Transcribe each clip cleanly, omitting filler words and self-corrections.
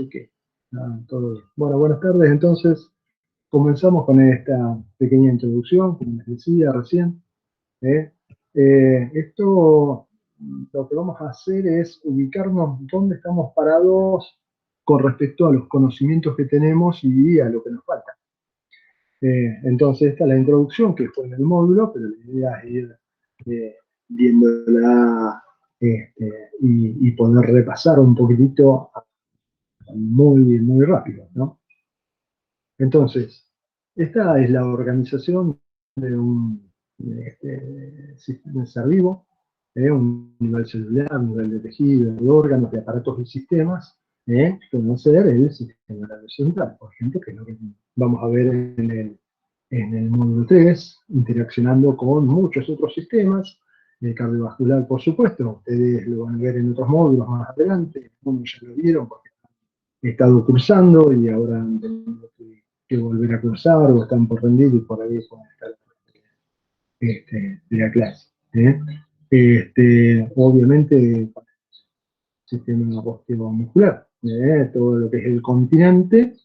así que todo bien. Bueno, buenas tardes. Entonces, comenzamos con esta pequeña introducción, como les decía recién. ¿eh? Esto, lo que vamos a hacer es ubicarnos dónde estamos parados con respecto a los conocimientos que tenemos y a lo que nos falta. Entonces, esta es la introducción que fue en el módulo, pero la idea es ir viéndola y poder repasar un poquitito muy rápido, ¿no? Entonces, esta es la organización de un sistema de ser vivo, un nivel celular, un nivel de tejido, de órganos, de aparatos y sistemas, que van a ser el sistema nervioso central, por ejemplo, que es lo que vamos a ver en el módulo 3, interaccionando con muchos otros sistemas, el cardiovascular, por supuesto, ustedes lo van a ver en otros módulos más adelante, algunos ya lo vieron porque he estado cursando y ahora han tenido que volver a cursar o están por rendir y por ahí pueden estar de la clase. Obviamente, con el sistema muscular, todo lo que es el continente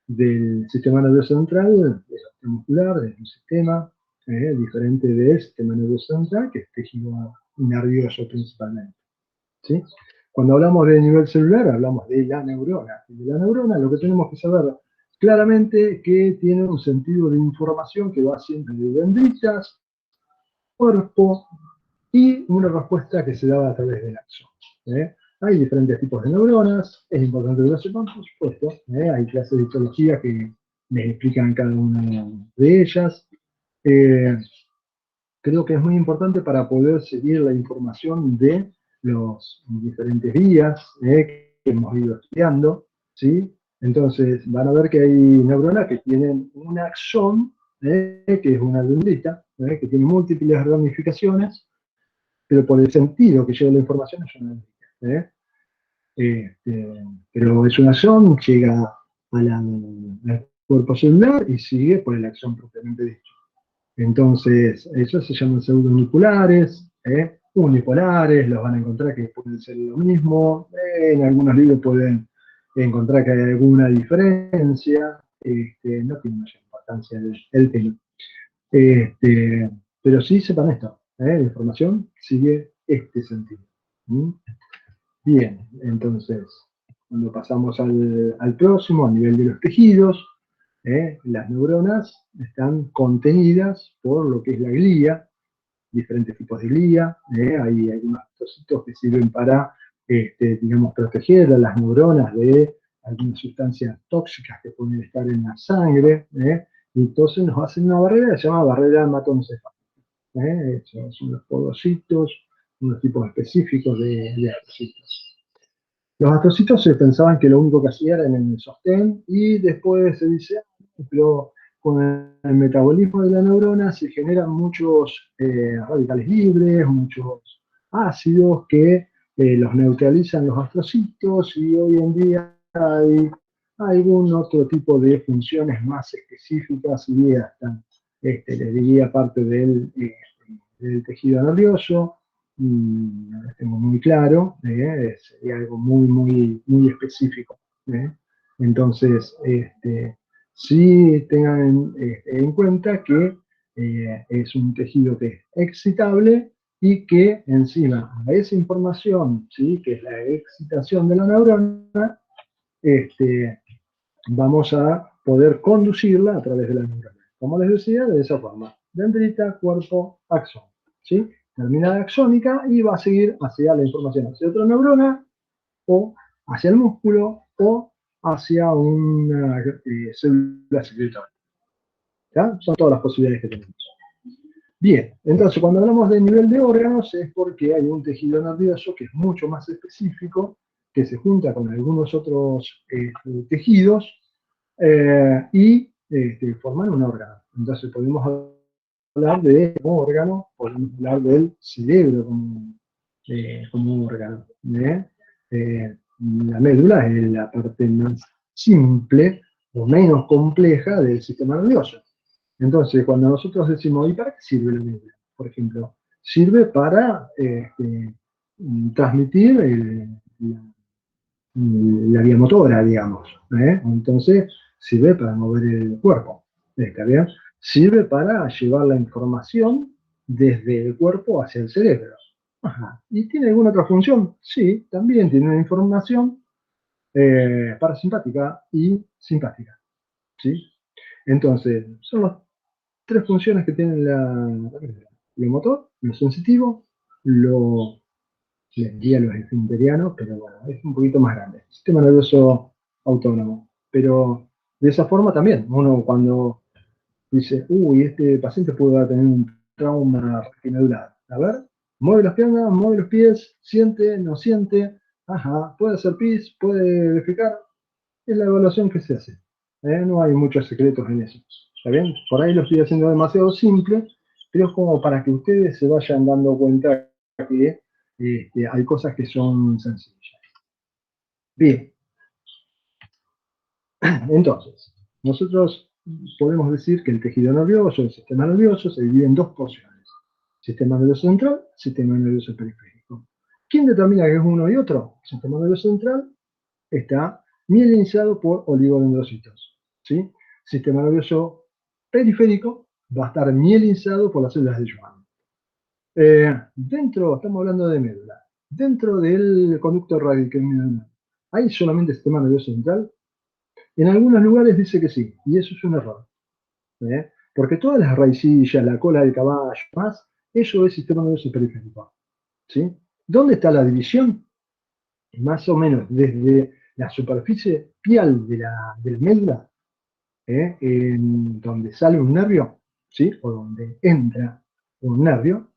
del sistema nervioso central, es muscular, es un sistema diferente del sistema nervioso central, que es tejido nervioso principalmente. ¿Sí? Cuando hablamos de nivel celular, hablamos de la neurona. Y de la neurona lo que tenemos que saber claramente es que tiene un sentido de información que va siempre de dendritas, cuerpo y una respuesta que se da a través del axón. Hay diferentes tipos de neuronas, es importante que lo sepan, por supuesto. Hay clases de histología que les explican cada una de ellas. Creo que es muy importante para poder seguir la información de los diferentes vías que hemos ido estudiando, ¿sí? Entonces, van a ver que hay neuronas que tienen un axón, que es una dendrita, que tiene múltiples ramificaciones, pero por el sentido que lleva la información es una dendrita. Pero es un axón, llega al cuerpo celular y sigue por el axón propiamente dicho. Entonces, esos se llaman pseudounipolares, unipolares, los van a encontrar que pueden ser lo mismo, en algunos libros pueden encontrar que hay alguna diferencia, no tiene mucha importancia el tema. Pero sí sepan esto, la información sigue este sentido. ¿Mm? Bien, entonces, cuando pasamos al próximo, a nivel de los tejidos, las neuronas están contenidas por lo que es la glía, diferentes tipos de glía, hay algunos trocitos que sirven para, digamos, proteger a las neuronas de algunas sustancias tóxicas que pueden estar en la sangre, y entonces nos hacen una barrera que se llama barrera hematoencefálica. Son unos podocitos, unos tipos específicos de astrocitos. Los astrocitos se pensaban que lo único que hacía era en el sostén y después se dice, pero con el metabolismo de la neurona se generan muchos radicales libres, muchos ácidos que los neutralizan los astrocitos y hoy en día hay algún otro tipo de funciones más específicas y hasta, les diría, parte del tejido nervioso. No lo tengo muy claro, sería algo muy específico. Entonces, sí tengan en cuenta que es un tejido que es excitable y que encima a esa información, ¿sí? Que es la excitación de la neurona, vamos a poder conducirla a través de la neurona. Como les decía, de esa forma, dendrita, cuerpo, axón. ¿Sí? Terminada axónica y va a seguir hacia la información hacia otra neurona o hacia el músculo o hacia una célula secretoria. ¿Ya? Son todas las posibilidades que tenemos. Bien, entonces cuando hablamos de nivel de órganos es porque hay un tejido nervioso que es mucho más específico, que se junta con algunos otros tejidos y forman un órgano. Entonces podemos hablar de un órgano, podemos hablar del cerebro como un órgano. La médula es la parte más simple o menos compleja del sistema nervioso. Entonces, cuando nosotros decimos, ¿y para qué sirve la médula? Por ejemplo, sirve para transmitir la vía motora, digamos. Entonces, sirve para mover el cuerpo. ¿Está bien? Sirve para llevar la información desde el cuerpo hacia el cerebro. Ajá. ¿Y tiene alguna otra función? Sí, también tiene una información parasimpática y simpática. ¿Sí? Entonces, son las tres funciones que tiene lo motor, lo sensitivo, lo les diría los esfinterianos, pero bueno, es un poquito más grande. Sistema nervioso autónomo. Pero de esa forma también, uno cuando dice, uy, este paciente puede tener un trauma medular. A ver, mueve las piernas, mueve los pies, siente, no siente, ajá, puede hacer pis, puede defecar. Es la evaluación que se hace. No hay muchos secretos en eso. ¿Está bien? Por ahí lo estoy haciendo demasiado simple, pero es como para que ustedes se vayan dando cuenta que hay cosas que son sencillas. Bien, entonces, nosotros podemos decir que el tejido nervioso, el sistema nervioso, se divide en dos porciones. Sistema nervioso central, sistema nervioso periférico. ¿Quién determina que es uno y otro? El sistema nervioso central está mielinizado por oligodendrocitos. ¿Sí? Sistema nervioso periférico va a estar mielinizado por las células de Schwann. Dentro, estamos hablando de médula, dentro del conducto radical, ¿hay solamente sistema nervioso central? En algunos lugares dice que sí, y eso es un error. Porque todas las raicillas, la cola del caballo, más, eso es sistema nervioso periférico. ¿Sí? ¿Dónde está la división? Más o menos desde la superficie pial de la médula, en donde sale un nervio, ¿sí? O donde entra un nervio,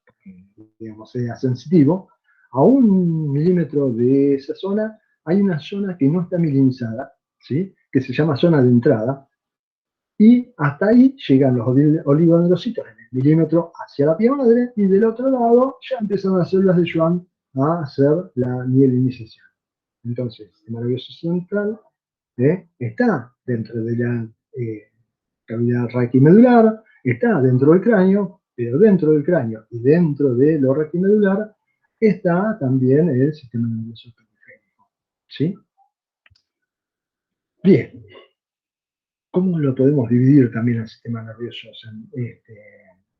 digamos, sea sensitivo, a 1 milímetro de esa zona hay una zona que no está milinizada, ¿sí? Que se llama zona de entrada, y hasta ahí llegan los oligodendrocitos en el milímetro hacia la piel madre, y del otro lado ya empiezan las células de Schwann a hacer la mielinización. Entonces, el nervioso central está dentro de la cavidad raquimedular, está dentro del cráneo, pero dentro del cráneo y dentro de lo raquimedular está también el sistema nervioso periférico. ¿Sí? Bien, ¿cómo lo podemos dividir también al sistema nervioso?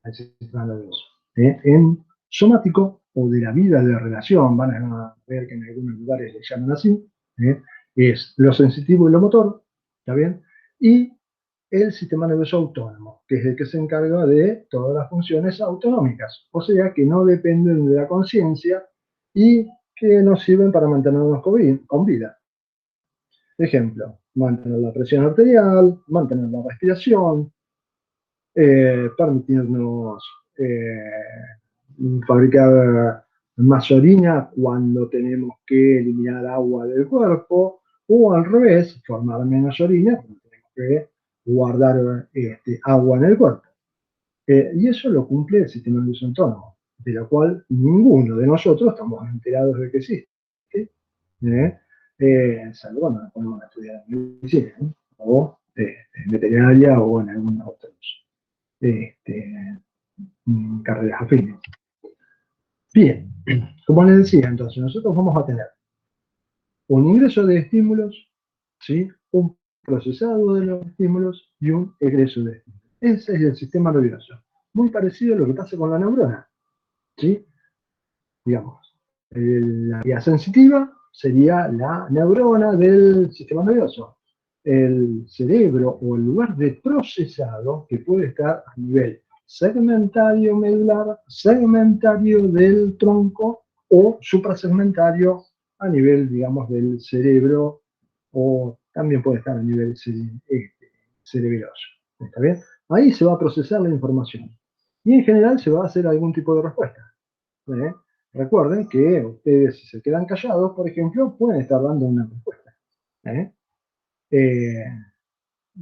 Al sistema nervioso? En somático o de la vida de relación, van a ver que en algunos lugares le llaman así, es lo sensitivo y lo motor, ¿está bien? Y el sistema nervioso autónomo, que es el que se encarga de todas las funciones autonómicas, o sea, que no dependen de la conciencia y que nos sirven para mantenernos con vida. Ejemplo, mantener la presión arterial, mantener la respiración, permitirnos fabricar más orina cuando tenemos que eliminar agua del cuerpo, o al revés, formar menos orina cuando tenemos que guardar agua en el cuerpo. Y eso lo cumple el sistema nervioso autónomo, de lo cual ninguno de nosotros estamos enterados de que existe. ¿eh? Salvo cuando nos ponemos a estudiar medicina, ¿no? O en veterinaria o en alguna otra este, carreras afines. Bien, como les decía, entonces nosotros vamos a tener un ingreso de estímulos, ¿sí? Un procesado de los estímulos y un egreso de estímulos. Ese es el sistema nervioso. Muy parecido a lo que pasa con la neurona. ¿Sí? Digamos, la vía sensitiva sería la neurona del sistema nervioso. El cerebro o el lugar de procesado que puede estar a nivel segmentario medular, segmentario del tronco o suprasegmentario a nivel, digamos, del cerebro, o también puede estar a nivel cerebroso. ¿Está bien? Ahí se va a procesar la información. Y en general se va a hacer algún tipo de respuesta. ¿eh? Recuerden que ustedes, si se quedan callados, por ejemplo, pueden estar dando una respuesta. ¿eh? Eh,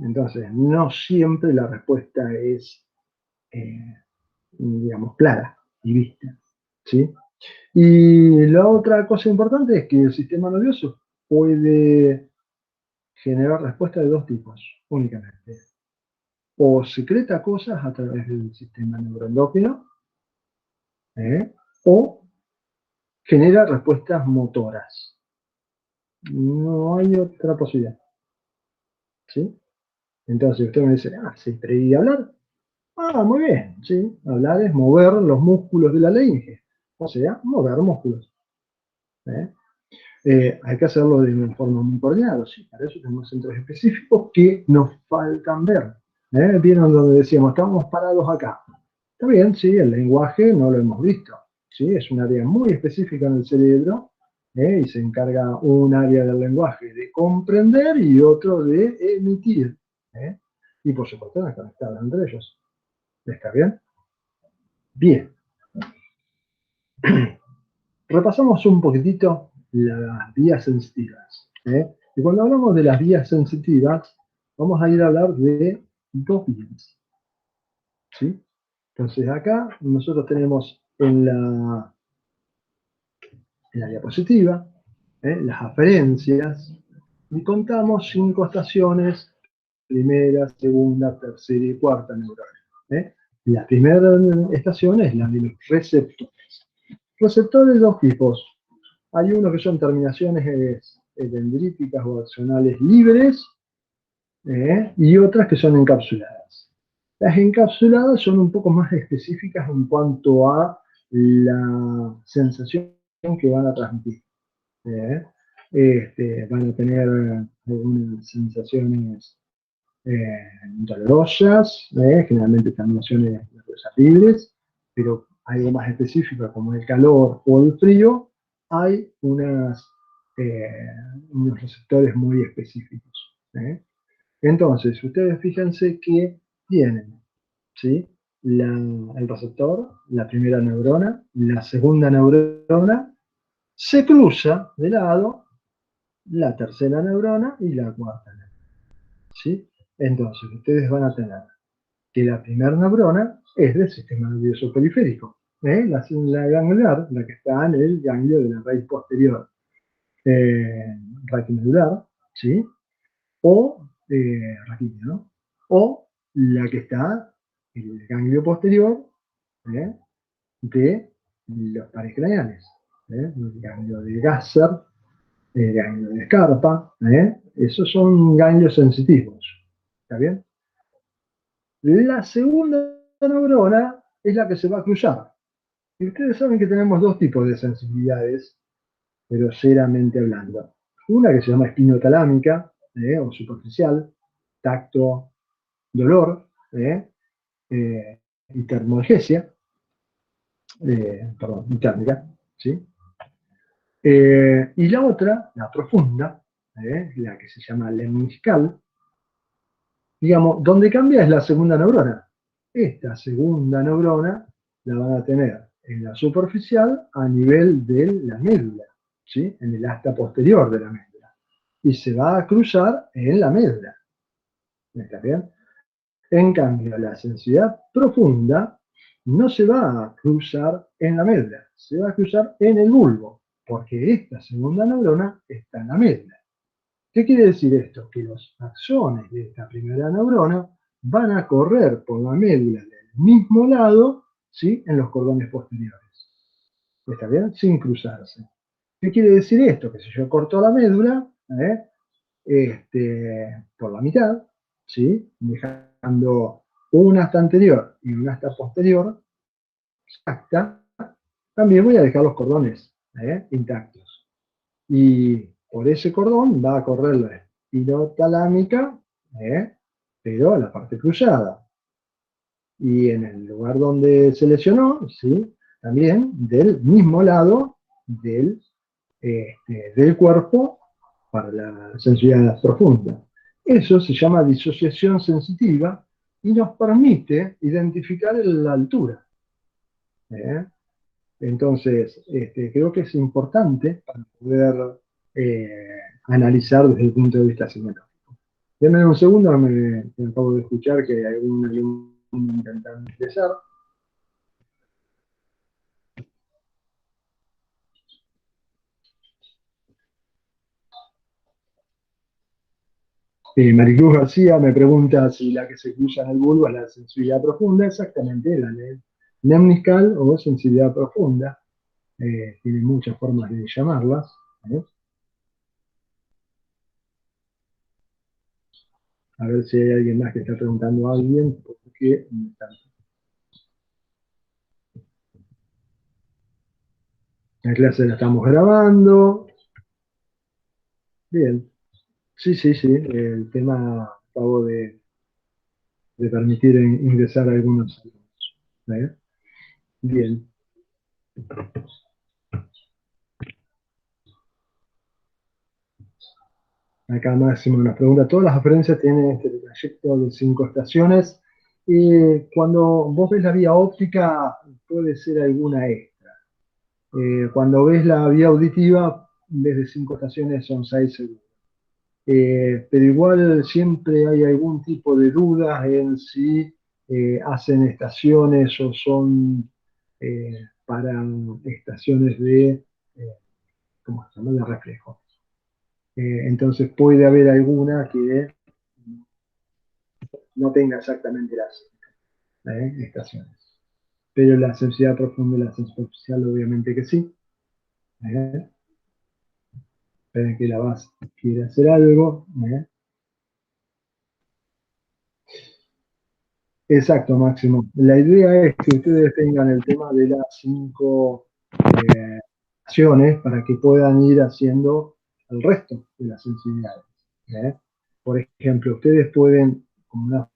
entonces, no siempre la respuesta es, digamos, clara y vista. ¿Sí? Y la otra cosa importante es que el sistema nervioso puede generar respuestas de dos tipos únicamente. O secreta cosas a través del sistema neuroendocrino, o genera respuestas motoras. No hay otra posibilidad. ¿Sí? Entonces usted me dice, ah, sí, pero ¿y hablar? Ah, muy bien, sí. Hablar es mover los músculos de la laringe. O sea, mover músculos. ¿Eh? Hay que hacerlo de una forma muy coordinada, sí. Para eso tenemos centros específicos que nos faltan ver. ¿Vieron donde decíamos, estamos parados acá? Está bien, sí, el lenguaje no lo hemos visto. ¿Sí? Es un área muy específica en el cerebro, y se encarga un área del lenguaje de comprender y otro de emitir. ¿Eh? Y por supuesto están conectados entre ellos. ¿Está bien? Bien. Repasamos un poquitito las vías sensitivas. Y cuando hablamos de las vías sensitivas, vamos a ir a hablar de dos vías. ¿Sí? Entonces acá nosotros tenemos en la diapositiva las aferencias y contamos 5 estaciones: primera, segunda, tercera y cuarta neurona. La primera estación es la de los receptores. Receptores de dos tipos. Hay unos que son terminaciones dendríticas o axonales libres, y otras que son encapsuladas. Las encapsuladas son un poco más específicas en cuanto a la sensación que van a transmitir. ¿eh? Van a tener algunas sensaciones dolorosas, generalmente terminaciones nerviosas libres, pero algo más específico como el calor o el frío, hay eh, unos receptores muy específicos. Entonces, ustedes fíjense que tienen, ¿sí? El receptor, la primera neurona, la segunda neurona, se cruza de lado la tercera neurona y la cuarta neurona. ¿Sí? Entonces, ustedes van a tener que la primera neurona es del sistema nervioso periférico, la gangliar, la que está en el ganglio de la raíz posterior raquimedular, ¿sí? O raquídeo, ¿no? O la que está en el ganglio posterior ¿eh? de los pares craneales, el ganglio de Gasser, el ganglio de Scarpa, esos son ganglios sensitivos, ¿está bien? La segunda neurona es la que se va a cruzar. Y ustedes saben que tenemos dos tipos de sensibilidades, groseramente hablando. Una que se llama espinotalámica, o superficial, tacto, dolor, y termoalgesia, perdón, y térmica, ¿sí? Y la otra, la profunda, la que se llama lemniscal, digamos, donde cambia es la segunda neurona. Esta segunda neurona la van a tener en la superficial a nivel de la médula, ¿sí? En el asta posterior de la médula. Y se va a cruzar en la médula. ¿Está bien? En cambio, la sensibilidad profunda no se va a cruzar en la médula, se va a cruzar en el bulbo, porque esta segunda neurona está en la médula. ¿Qué quiere decir esto? Que los axones de esta primera neurona van a correr por la médula del mismo lado, ¿sí? En los cordones posteriores. ¿Está bien? Sin cruzarse. ¿Qué quiere decir esto? Que si yo corto la médula, por la mitad, ¿sí? Dejando una asta anterior y una asta posterior exacta, también voy a dejar los cordones intactos. Y por ese cordón va a correr la espirotalámica, pero a la parte cruzada. Y en el lugar donde se lesionó, ¿sí? También del mismo lado del cuerpo para la sensibilidad profunda. Eso se llama disociación sensitiva y nos permite identificar la altura. ¿eh? Entonces, creo que es importante para poder analizar desde el punto de vista semiológico. Denme un segundo, me acabo de escuchar que hay algún alumno intentando ingresar. Maricruz García me pregunta si la que se cruza en el bulbo es la sensibilidad profunda. Exactamente, la lemniscal o sensibilidad profunda. Tiene muchas formas de llamarlas. ¿eh? A ver si hay alguien más que está preguntando a alguien, porque la clase la estamos grabando. Bien. Sí, sí, sí. El tema acabo de permitir ingresar a algunos. ¿Eh? Bien. Acá Máximo nos pregunta, todas las referencias tienen este trayecto de 5 estaciones. Cuando vos ves la vía óptica, puede ser alguna extra. Cuando ves la vía auditiva, en vez de 5 estaciones son 6 segundos. Pero igual siempre hay algún tipo de dudas en si hacen estaciones o son para estaciones eh, ¿cómo se llama? De reflejo. Entonces puede haber alguna que no tenga exactamente las estaciones. Pero la sensibilidad profunda y la sensibilidad superficial obviamente que sí. ¿Eh? Esperen que la base quiere hacer algo. Exacto, Máximo. La idea es que ustedes tengan el tema de las 5 acciones para que puedan ir haciendo el resto de las sensibilidades. ¿Eh? Por ejemplo, ustedes pueden, como una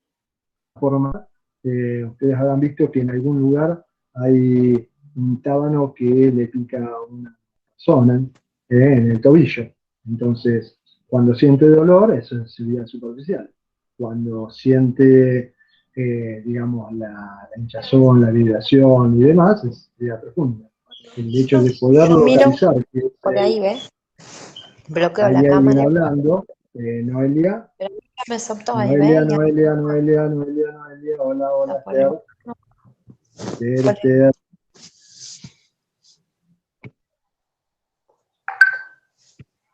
forma, ustedes habrán visto que en algún lugar hay un tábano que le pica a una persona en el tobillo. Entonces, cuando siente dolor, es sensibilidad superficial. Cuando siente, digamos, la hinchazón, la vibración y demás, es sensibilidad profunda. El hecho de poder Yo miro localizar que por ahí, ¿ves? Bloqueo hay la alguien cámara. hablando, Noelia, Pero ya me soltó ahí, Noelia, ¿ves? Ya Noelia, Noelia, Noelia, Noelia, hola, hola, está por el... Esther. Esther, por el- Esther.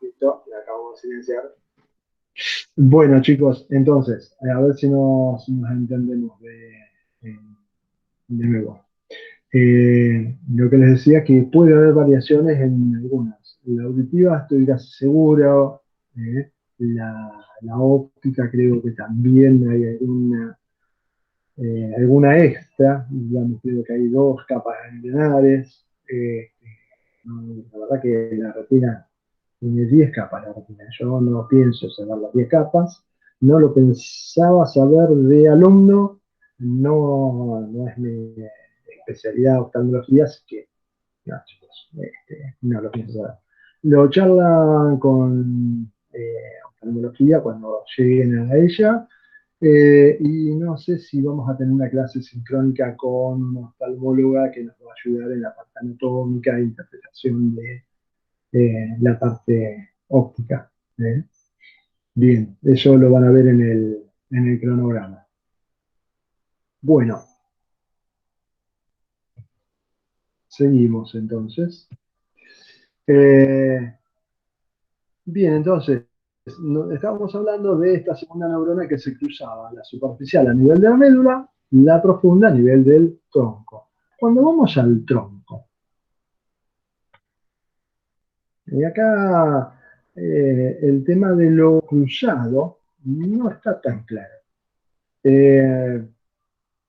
Listo, la acabo de silenciar. Bueno, chicos, entonces, a ver si nos entendemos de nuevo. Lo que les decía es que puede haber variaciones en algunas. La auditiva estoy casi seguro. La óptica creo que también hay alguna extra. Digamos, creo que hay 2 capas ganglionares. La verdad que la retina tiene 10 capas la retina. Yo no pienso saber las 10 capas. No lo pensaba saber de alumno. No es mi especialidad oftalmología, así que no, chicos, no lo pienso saber. Lo charlan con oftalmología cuando lleguen a ella. Y no sé si vamos a tener una clase sincrónica con una oftalmóloga que nos va a ayudar en la parte anatómica e interpretación de la parte óptica. ¿Eh? Bien, eso lo van a ver en el cronograma. Bueno, seguimos entonces. Eh, bien, entonces, estábamos hablando de esta segunda neurona que se cruzaba, la superficial a nivel de la médula, la profunda a nivel del tronco. Cuando vamos al tronco, y acá el tema de lo cruzado no está tan claro. Eh,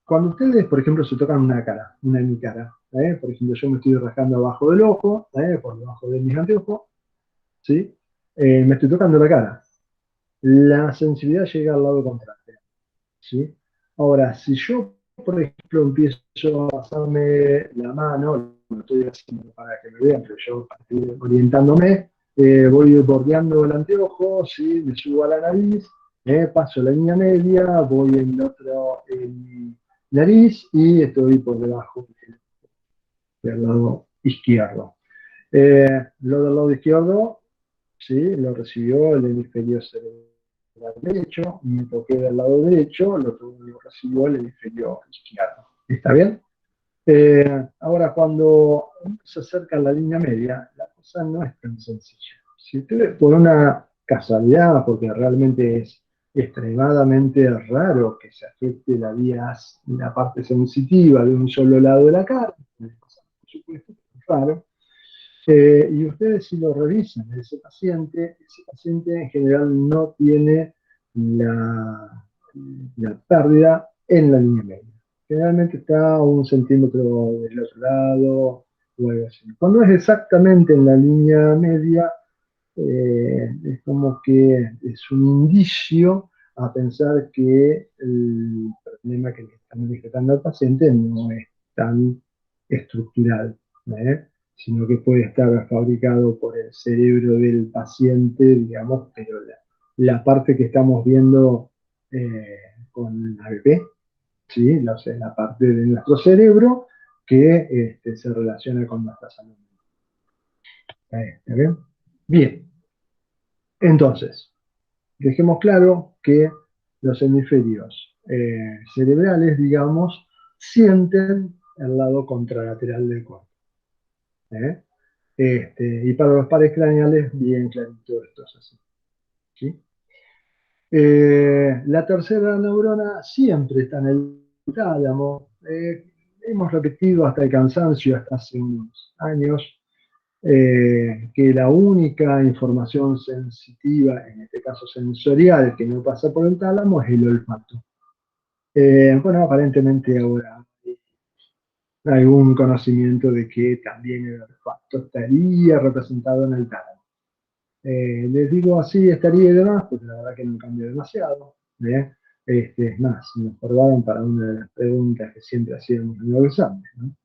Cuando ustedes, por ejemplo, se tocan una cara, una en mi cara, por ejemplo, yo me estoy rascando abajo del ojo, por debajo de mis anteojos, ¿sí? Me estoy tocando la cara. La sensibilidad llega al lado contrario, ¿sí? Ahora, si yo, por ejemplo, empiezo a pasarme la mano, lo estoy haciendo para que me vean, pero yo estoy orientándome, voy bordeando el anteojo, ¿sí? Me subo a la nariz, paso la línea media, voy en otro en mi nariz y estoy por debajo del lado izquierdo. Lo del lado izquierdo, ¿sí? Lo recibió el hemisferio cerebral derecho, me toqué del lado derecho, lo recibió el hemisferio izquierdo. ¿Está bien? Ahora, cuando uno se acerca a la línea media, la cosa no es tan sencilla. Si ustedes, por una casualidad, porque realmente es extremadamente raro que se afecte la parte sensitiva de un solo lado de la cara, por supuesto, es raro, y ustedes si lo revisan, ese paciente en general no tiene la, la pérdida en la línea media. Generalmente está a 1 centímetro del otro lado o algo así. Cuando es exactamente en la línea media, es como que es un indicio a pensar que el problema que le están manifestando al paciente no es tan estructural, ¿eh? Sino que puede estar fabricado por el cerebro del paciente, digamos, pero la parte que estamos viendo con ABP, ¿sí? La parte de nuestro cerebro que se relaciona con nuestra salud. ¿Está bien? Bien, entonces, dejemos claro que los hemisferios cerebrales, digamos, sienten el lado contralateral del cuerpo. ¿Eh? Y para los pares craneales, bien clarito esto es así. ¿Sí? La tercera neurona siempre está en el tálamo. Hemos repetido hasta el cansancio, hasta hace unos años, que la única información sensitiva, en este caso sensorial, que no pasa por el tálamo es el olfato. Bueno, aparentemente ahora hay algún conocimiento de que también el olfato estaría representado en el tálamo. Les digo así, estaría y demás, porque la verdad que no cambia demasiado. ¿Eh? Es más, nos acordaron para una de las preguntas que siempre hacíamos en los exámenes, ¿no?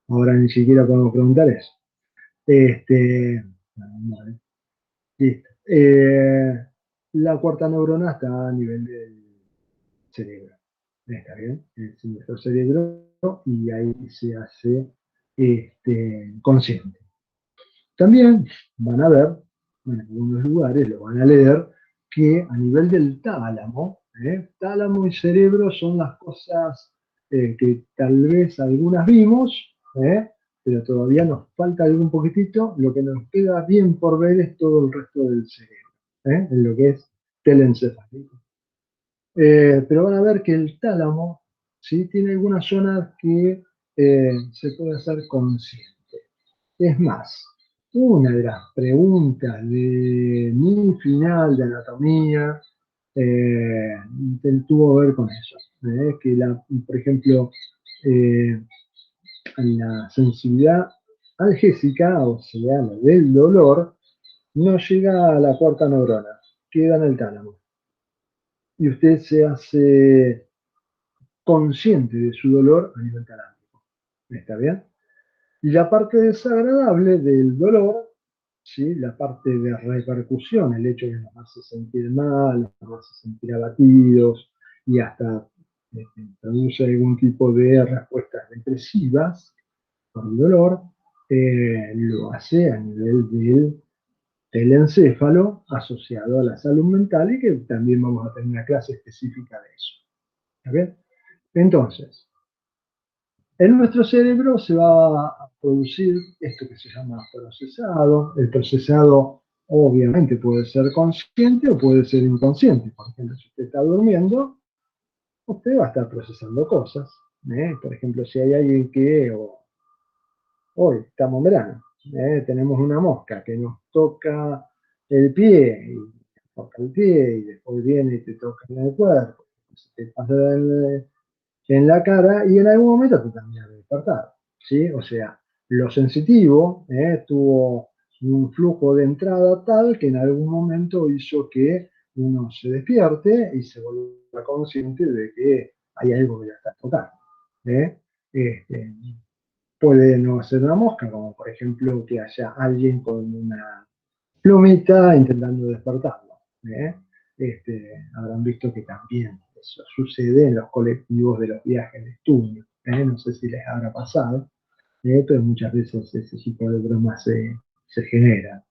Ahora ni siquiera podemos preguntar eso. Vale, listo. La cuarta neurona está a nivel del cerebro. ¿Está bien? Es nuestro cerebro y ahí se hace consciente. También van a ver, en algunos lugares lo van a leer, que a nivel del tálamo, tálamo y cerebro son las cosas que tal vez algunas vimos, pero todavía nos falta algún poquitito. Lo que nos queda bien por ver es todo el resto del cerebro, en lo que es telencefálico. Pero van a ver que el tálamo, ¿sí? Tiene algunas zonas que se puede hacer consciente. Es más, una de las preguntas de mi final de anatomía tuvo que ver con eso. Que por ejemplo, eh, la sensibilidad analgésica, o sea, la del dolor, no llega a la cuarta neurona, queda en el tálamo. Y usted se hace consciente de su dolor a nivel talámico. ¿Está bien? Y la parte desagradable del dolor, ¿sí? La parte de repercusión, el hecho de nos hace sentir mal, nos hace sentir abatidos y hasta produce algún tipo de respuestas depresivas por el dolor, lo hace a nivel del encéfalo asociado a la salud mental y que también vamos a tener una clase específica de eso. ¿Está bien? Entonces, en nuestro cerebro se va a producir esto que se llama procesado. El procesado obviamente puede ser consciente o puede ser inconsciente. Por ejemplo, si usted está durmiendo, usted va a estar procesando cosas. Por ejemplo, si hay alguien que hoy estamos en verano, tenemos una mosca que nos toca el pie y toca el pie y después viene y te toca en el cuerpo, se te pasa en la cara y en algún momento tú también has despertado, ¿sí? O sea, lo sensitivo tuvo un flujo de entrada tal que en algún momento hizo que uno se despierte y se vuelva consciente de que hay algo que ya está tocando. ¿Eh? Este, Puede no ser una mosca, como por ejemplo que haya alguien con una plumita intentando despertarlo. ¿Eh? Habrán visto que también eso sucede en los colectivos de los viajes de estudio. No sé si les habrá pasado, pero muchas veces ese tipo de bromas se generan.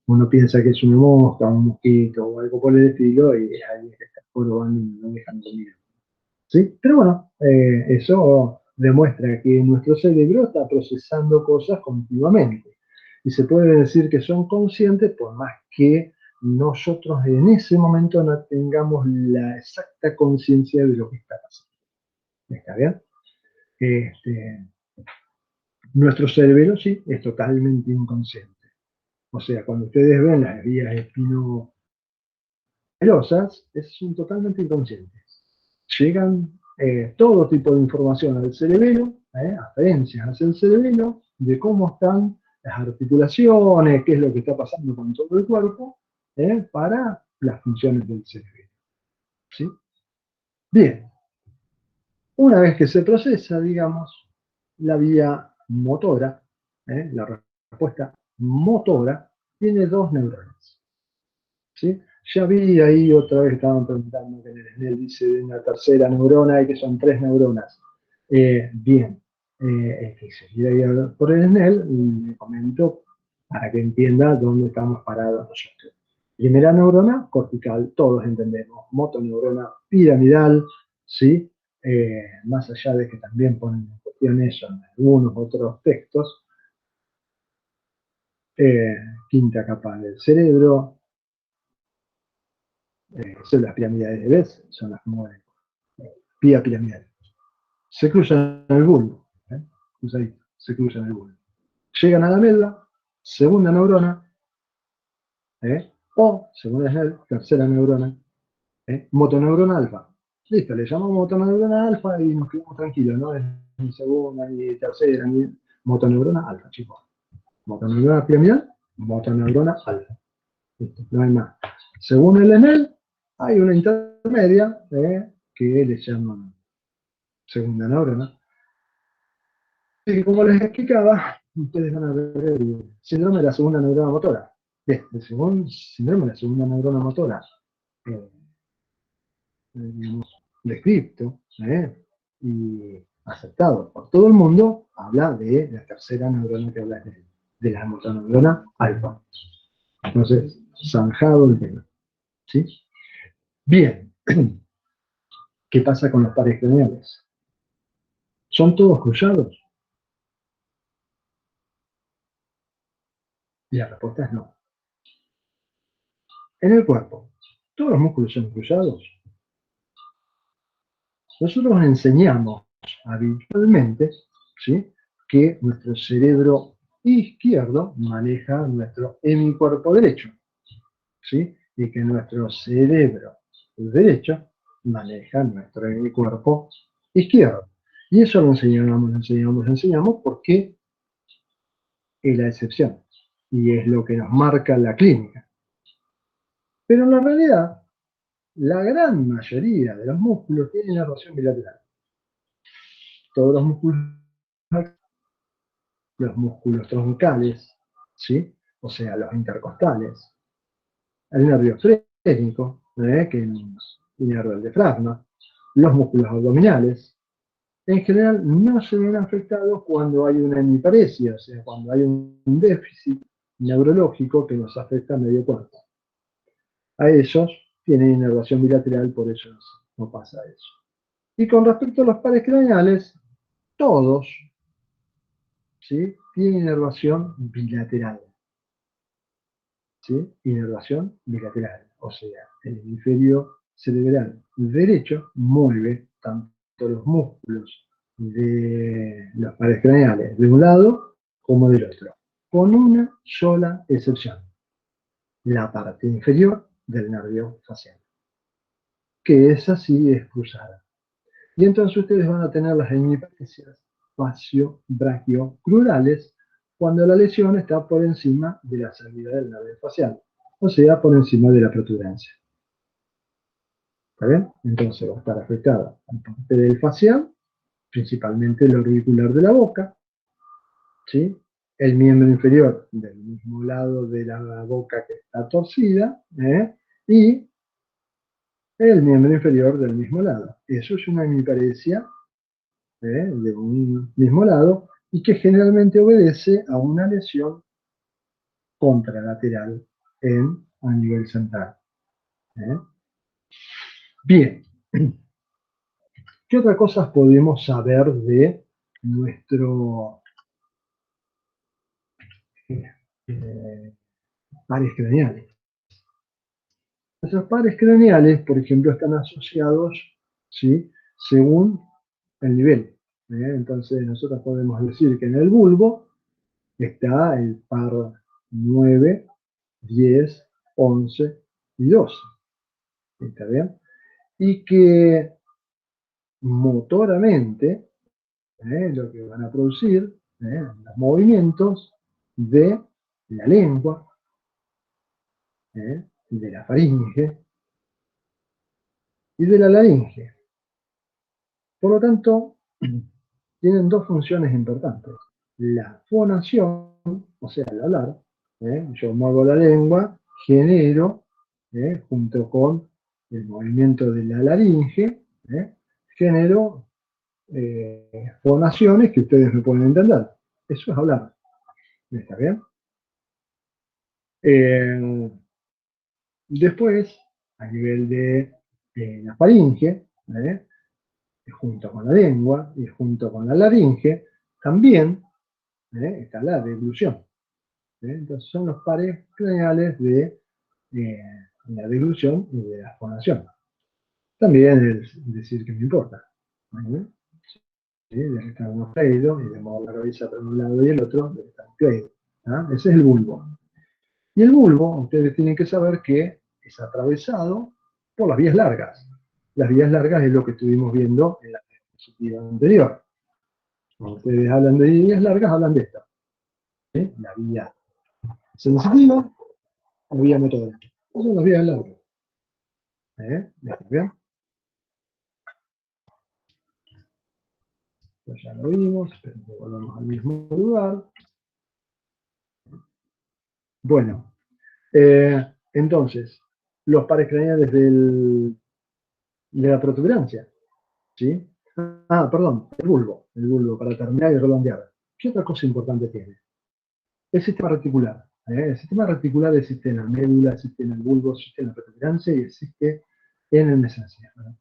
Uno piensa que es una mosca, un mosquito o algo por el estilo y es alguien que está probando y no dejan dormir. ¿Sí? Pero bueno, eso demuestra que nuestro cerebro está procesando cosas continuamente. Y se puede decir que son conscientes por más que nosotros en ese momento no tengamos la exacta conciencia de lo que está pasando. ¿Está bien? Este, Nuestro cerebro sí es totalmente inconsciente. O sea, cuando ustedes ven las vías son totalmente inconscientes. Llegan todo tipo de información al cerebelo, aferencias hacia el cerebelo, de cómo están las articulaciones, qué es lo que está pasando con todo el cuerpo, para las funciones del cerebelo. ¿Sí? Bien, una vez que se procesa, digamos, la vía motora, la respuesta motora, tiene dos neuronas. ¿Sí? Ya vi ahí otra vez, estaban preguntando que en el SNEL dice de una tercera neurona y que son tres neuronas. Bien, que se quiere ir por el SNEL, y le comento para que entienda dónde estamos parados nosotros. Primera neurona, cortical, todos entendemos. Motoneurona piramidal, ¿sí? Más allá de que también ponen en cuestión eso en algunos otros textos. Quinta capa del cerebro, células piramidales de Bess, son las que mueven. Vía piramidal. Se cruzan en el bulbo, cruzadito, se cruzan en el bulbo. Llegan a la médula, segunda neurona, o, según Snell, tercera neurona, motoneurona alfa. Listo, le llamamos motoneurona alfa y nos quedamos tranquilos, no es ni segunda, ni tercera, ni motoneurona alfa, chicos. Motoneurona piramidal, motoneurona alfa. Listo, no hay más. Según el Snell, hay una intermedia que le llaman segunda neurona. Y como les explicaba, ustedes van a ver el síndrome de la segunda neurona motora. Bien, el síndrome de la segunda neurona motora, digamos, descrito y aceptado por todo el mundo, habla de la tercera neurona que habla de la motoneurona alfa. Entonces, zanjado el tema. ¿Sí? Bien, ¿qué pasa con los pares craneales? ¿Son todos cruzados? Y la respuesta es no. En el cuerpo, ¿todos los músculos son cruzados? Nosotros enseñamos habitualmente, ¿sí?, que nuestro cerebro izquierdo maneja nuestro hemicuerpo derecho, ¿sí?, y que nuestro cerebro derecho maneja nuestro hemicuerpo izquierdo. Y eso lo enseñamos porque es la excepción y es lo que nos marca la clínica. Pero en la realidad, la gran mayoría de los músculos tienen inervación bilateral. Todos los músculos troncales, ¿sí?, o sea, los intercostales, el nervio frénico, que inerva el diafragma, los músculos abdominales, en general no se ven afectados cuando hay una hemiparesia, o sea, cuando hay un déficit neurológico que nos afecta a medio cuerpo. A ellos tienen inervación bilateral, por eso no pasa eso. Y con respecto a los pares craneales, todos, ¿sí?, tienen inervación bilateral. ¿Sí? Inervación bilateral, o sea, el hemisferio cerebral derecho mueve tanto los músculos de los pares craneales de un lado como del otro, con una sola excepción, la parte inferior del nervio facial, que esa sí es cruzada. Y entonces ustedes van a tener las hemiparesias facio-brachiocrurales cuando la lesión está por encima de la salida del nervio facial, o sea, por encima de la protuberancia. ¿Está bien? Entonces va a estar afectada la parte del facial, principalmente el auricular de la boca, ¿sí?, el miembro inferior del mismo lado de la boca que está torcida, y el miembro inferior del mismo lado. Eso es una hemiparesia de un mismo lado y que generalmente obedece a una lesión contralateral a nivel central. Bien, ¿qué otras cosas podemos saber de nuestro pares craneales? Nuestros pares craneales, por ejemplo, están asociados, ¿sí?, según el nivel. Entonces nosotros podemos decir que en el bulbo está el par 9, 10, 11 y 12. ¿Está bien? Y que motoramente lo que van a producir los movimientos de la lengua, de la faringe y de la laringe. Por lo tanto, tienen dos funciones importantes. La fonación, o sea, el hablar, yo muevo la lengua, genero, junto con el movimiento de la laringe, genero fonaciones que ustedes me pueden entender. Eso es hablar. ¿Está bien? Después, a nivel de la faringe, junto con la lengua y junto con la laringe, también está la deglución. Entonces son los pares craneales de la deglución y de la fonación. También es decir que me importa. ¿Sí? De estar un cleido y de mover la cabeza por un lado y el otro, de estar un cleido. Ese es el bulbo. Y el bulbo, ustedes tienen que saber que es atravesado por las vías largas. Las vías largas es lo que estuvimos viendo en la diapositiva anterior. Cuando ustedes hablan de vías largas, hablan de esta. La vía sensitiva, la vía motora. Esas son las vías largas. ¿Está bien? Pues ya lo vimos, pero volvamos al mismo lugar. Bueno, entonces, los pares craneales de la protuberancia, ¿sí? Perdón, el bulbo, para terminar y redondear. ¿Qué otra cosa importante tiene? El sistema reticular. El sistema reticular existe en la médula, existe en el bulbo, existe en la protuberancia y existe en el mesencéfalo.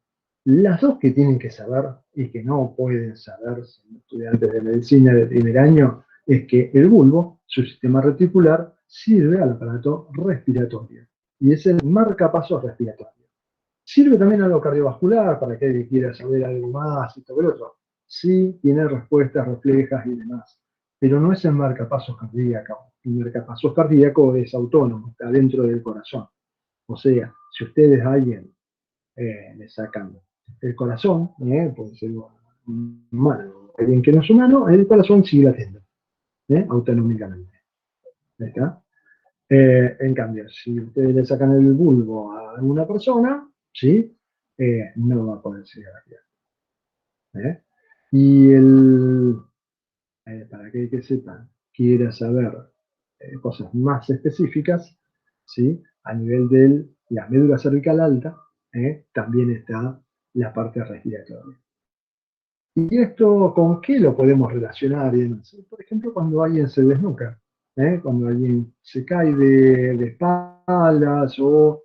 Las dos que tienen que saber y que no pueden saber siendo estudiantes de medicina de primer año es que el bulbo, su sistema reticular, sirve al aparato respiratorio y es el marcapasos respiratorio. Sirve también a lo cardiovascular para aquel que quiera saber algo más y todo el otro. Sí, tiene respuestas reflejas y demás, pero no es el marcapasos cardíaco. El marcapasos cardíaco es autónomo, está dentro del corazón. O sea, si ustedes a alguien le sacan el corazón, puede ser humano, alguien que no es humano, el corazón sigue latiendo, autonómicamente. ¿Está? En cambio, si ustedes le sacan el bulbo a una persona, ¿sí? No va a poder seguir latiendo. Y para que sepan, quiera saber cosas más específicas, ¿sí? A nivel de la médula cervical alta, también está la parte respiratoria. ¿Y esto con qué lo podemos relacionar? Por ejemplo, cuando alguien se desnuca, cuando alguien se cae de espaldas o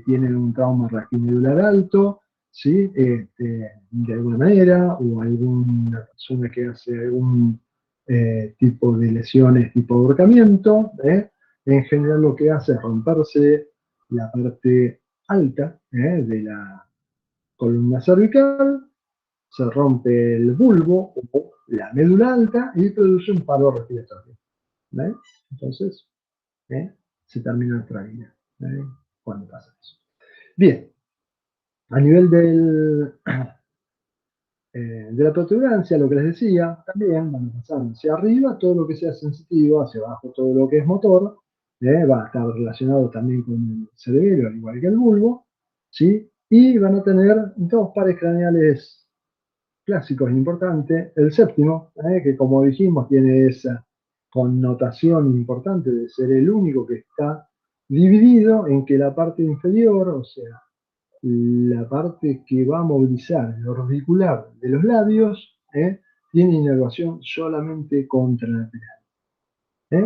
tiene un trauma raquimedular alto, ¿sí? De alguna manera, o alguna persona que hace algún tipo de lesiones tipo ahorcamiento, en general lo que hace es romperse la parte alta de la columna cervical, se rompe el bulbo o la médula alta y produce un paro respiratorio. Entonces, se termina nuestra vida cuando pasa eso. Bien, a nivel de la protuberancia, lo que les decía, también van a pasar hacia arriba todo lo que sea sensitivo, hacia abajo todo lo que es motor, va a estar relacionado también con el cerebelo, al igual que el bulbo, ¿sí? Y van a tener dos pares craneales clásicos importantes. El séptimo, que como dijimos tiene esa connotación importante de ser el único que está dividido en que la parte inferior, o sea, la parte que va a movilizar el orbicular de los labios, tiene inervación solamente contralateral.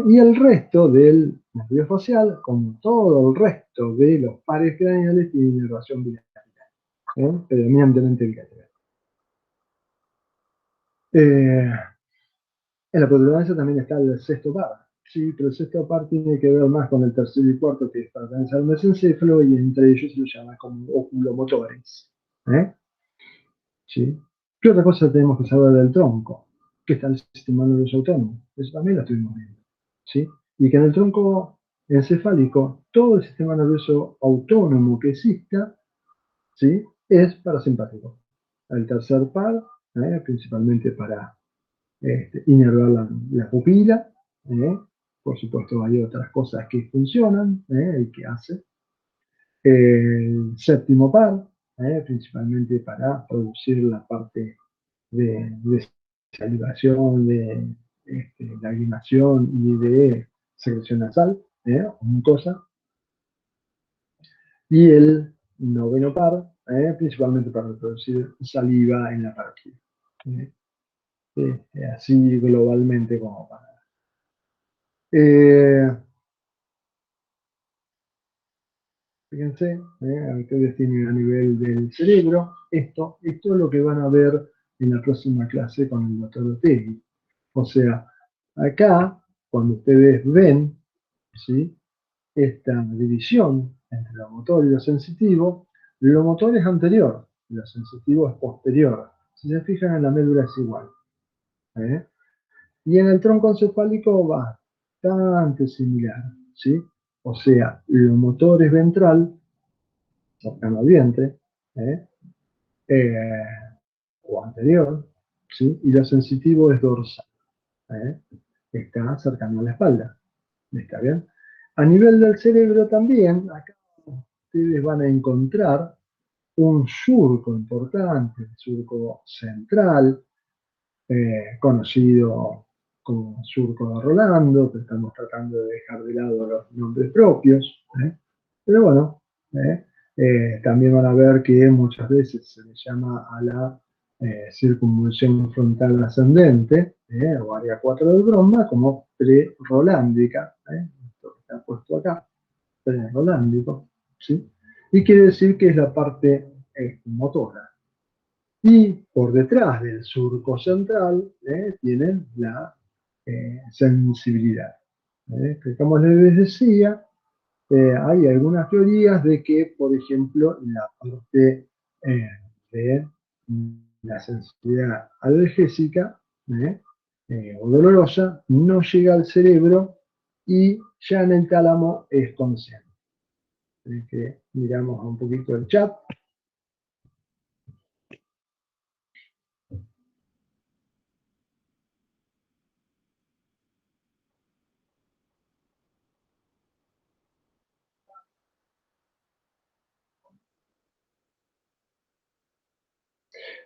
Y el resto del nervio facial, como todo el resto de los pares craneales, tiene inervación bilateral, predominantemente bilateral. En la protuberancia también está el sexto par. Sí, pero el sexto par tiene que ver más con el tercero y cuarto, que es para pensar el mesencéfalo, y entre ellos se lo llama como oculomotores. ¿Sí? ¿Qué otra cosa tenemos que saber del tronco? Que está el sistema nervioso autónomo. Eso también lo estuvimos viendo. ¿Sí? Y que en el tronco encefálico, todo el sistema nervioso autónomo que exista ¿sí? Es parasimpático. El tercer par, principalmente para inervar la pupila. Por supuesto, hay otras cosas que funcionan y que hacen. El séptimo par, principalmente para producir la parte de salivación, de lacrimación y de secreción nasal, mucosa. Y el noveno par, principalmente para producir saliva en la parótida. Así globalmente como para. Fíjense, ustedes tienen a nivel del cerebro, esto es lo que van a ver en la próxima clase con el doctor Otegui. O sea, acá, cuando ustedes ven, ¿sí?, esta división entre lo motor y lo sensitivo es anterior, lo sensitivo es posterior. Si se fijan en la médula es igual. Y en el tronco encefálico bastante similar, ¿sí? O sea, lo motor es ventral, cercano al vientre, o anterior, ¿sí? Y lo sensitivo es dorsal, está cercano a la espalda. ¿Está bien? A nivel del cerebro también, acá ustedes van a encontrar un surco importante, el surco central, conocido como surco de Rolando, que estamos tratando de dejar de lado los nombres propios. Pero bueno, también van a ver que muchas veces se le llama a la circunvolución frontal ascendente, o área 4 del broma, como pre-rolándica. Esto que está puesto acá, pre-rolándico, ¿sí? Y quiere decir que es la parte motora. Y por detrás del surco central tienen la sensibilidad. Que como les decía, hay algunas teorías de que, por ejemplo, la parte de la sensibilidad analgésica o dolorosa no llega al cerebro y ya en el tálamo es consciente. Que miramos un poquito el chat.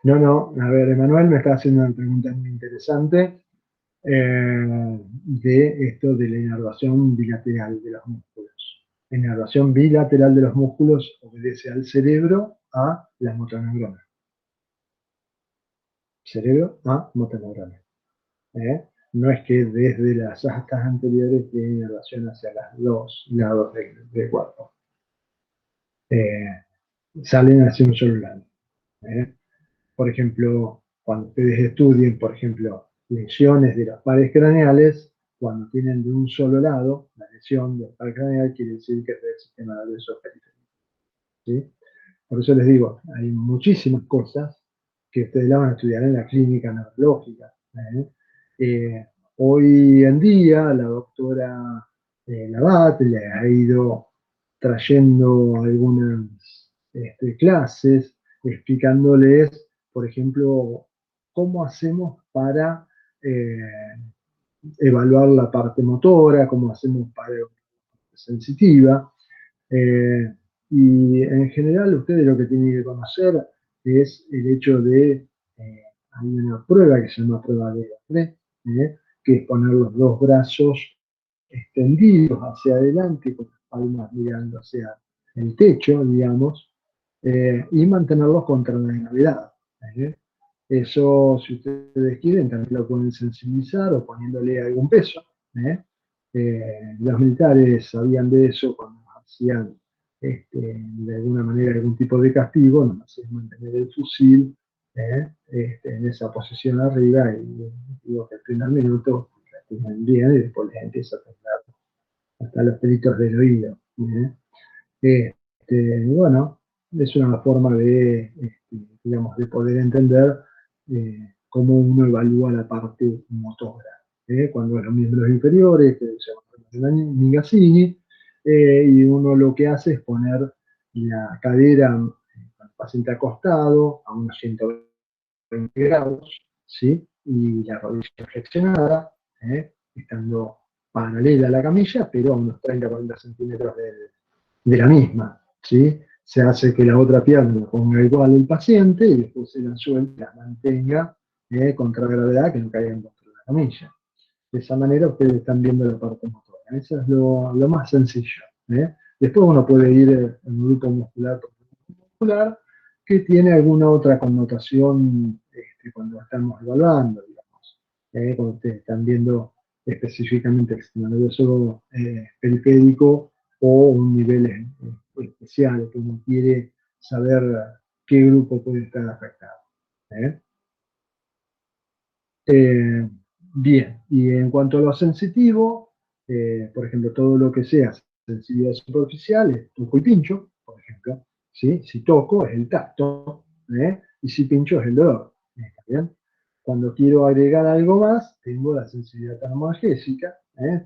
No, a ver, Emanuel me está haciendo una pregunta muy interesante de esto de la inervación bilateral de los músculos. La inervación bilateral de los músculos obedece al cerebro, a las motoneuronas. Cerebro a motoneuronas. No es que desde las astas anteriores tiene inervación hacia los dos lados del cuerpo. Salen hacia un solo lado. Por ejemplo, cuando ustedes estudien, por ejemplo, lesiones de los pares craneales, cuando tienen de un solo lado la lesión del par craneal, quiere decir que es del sistema nervioso periférico. ¿Sí? Por eso les digo, hay muchísimas cosas que ustedes la van a estudiar en la clínica neurológica. Hoy en día, la doctora Labat le ha ido trayendo algunas clases explicándoles, por ejemplo, cómo hacemos para evaluar la parte motora, cómo hacemos para la parte sensitiva. Y en general ustedes lo que tienen que conocer es el hecho de, hay una prueba que se llama prueba de Gaudet, que es poner los dos brazos extendidos hacia adelante, con las palmas mirando hacia el techo, digamos, y mantenerlos contra la gravedad. Eso, si ustedes quieren, también lo pueden sensibilizar o poniéndole algún peso. Los militares sabían de eso cuando hacían de alguna manera algún tipo de castigo, nomás es mantener el fusil en esa posición arriba y digo que el primer minuto lastiman bien y después les empieza a temblar hasta los pelitos del oído. Bueno, es una forma de, digamos, de poder entender cómo uno evalúa la parte motora. Cuando los miembros inferiores, que se llaman Migassini, y uno lo que hace es poner la cadera con la paciente acostado a unos 120 grados, ¿sí? Y la rodilla flexionada, estando paralela a la camilla, pero a unos 30-40 centímetros de la misma, ¿sí? Se hace que la otra pierna la ponga igual el paciente y después se la suelta, la mantenga contra gravedad, que no caiga en contra de la camilla. De esa manera ustedes están viendo la parte motora. Eso es lo más sencillo. Después uno puede ir en un grupo muscular por grupo muscular que tiene alguna otra connotación cuando estamos evaluando, digamos. Cuando ustedes están viendo específicamente el sistema nervioso periférico o un nivel especial que uno quiere saber qué grupo puede estar afectado. Bien, y en cuanto a lo sensitivo, por ejemplo, todo lo que sea sensibilidad superficial, es toco y pincho, por ejemplo. ¿Sí? Si toco es el tacto, y si pincho es el dolor. ¿Está bien? Cuando quiero agregar algo más, tengo la sensibilidad termoalgésica,